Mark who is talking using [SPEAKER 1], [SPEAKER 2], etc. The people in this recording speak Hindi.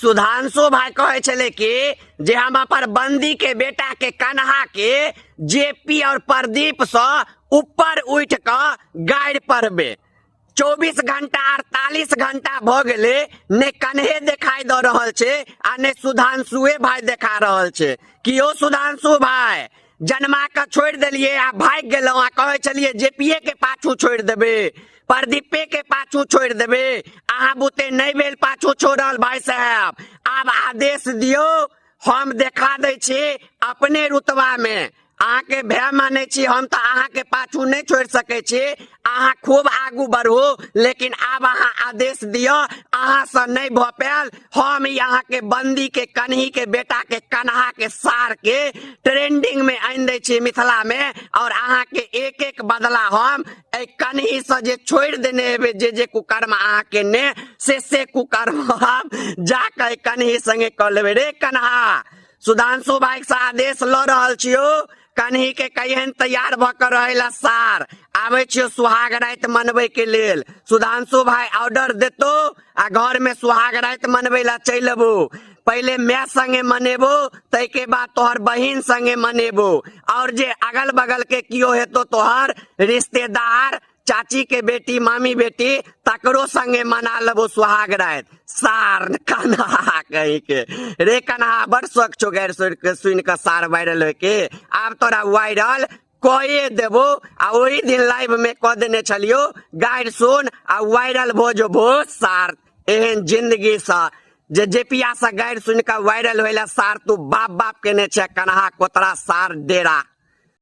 [SPEAKER 1] सुधांशु भाई कहे चले कि जे हम अपन बंदी के बेटा के कन्हा के जेपी और प्रदीप से ऊपर उठ कर गाइड पढ़बे। 24 घंटा 48 घंटा भ गेले ने कन्हे दिखाई दे रहल छे आ ने सुधांशुए भाई देखा रहल छे कि ओ सुधांशु भाई जन्मा के छोड़ दिलिए आ भाग गेलो आ कहे चलिए जेपीए के पाछू छोड़ देबे, प्रदीपे के पाछू छोड़ देबे, अहाँ बुते नहीं भेल पाछू छोड़ल भाई साहब। अब आदेश दियो, हम देखा दे छी अपने रुतबा में। अहाँ के भय माने छी हम तो अहाँ के पाछू नहीं छोड़ सके छी, अहाँ खूब आगू बढ़ू, लेकिन अब अहाँ आदेश दियो। अहाँ से नहीं भ पायल, हम यहाँ के बंदी के कन्ही के बेटा के कन्हा के सार के ट्रेंडिंग में आन दे छी मिथिला में, और अहाँ के एक एक बदला हम कन्ही से जे छोड़ देने हेबे जे कुकर्म अहाँ के ने से कुकर्म हम जाके कन्ही संगे कर लेबे। रे कन्हा, सुधांशु भाई से आदेश ल रहल छियो, कन्ही के कहियन तैयार भ कर रहेला सार, आवे छियो सुहाग रात मनबे के लेल। सुधांशु भाई ऑर्डर देतो आ घर में सुहाग रात मनबे ला चल अबो। पहले मैं संगे मनेबो, तै के बाद तोहर बहिन संगे मनेबो, और जे अगल बगल के कियो हेतो तोहर रिश्तेदार, चाची के बेटी, मामी बेटी, तकरो संगे मना लेबो सुहाग रात। सार कन्हा कही के, रे कन्हा बड़ शौक छो गैर सुन के सार वायरल हो के। अब तोरा वायरल कए देबो आ वही दिन लाइव में कह देने छलियो गाइड सुन आ वायरल भोजो भो सार। एहन जिंदगी से जे जेपिया से गाइड सुन के वायरल होइला सार, तू बाप बाप केने छे कन्हा कोतरा सार डेरा।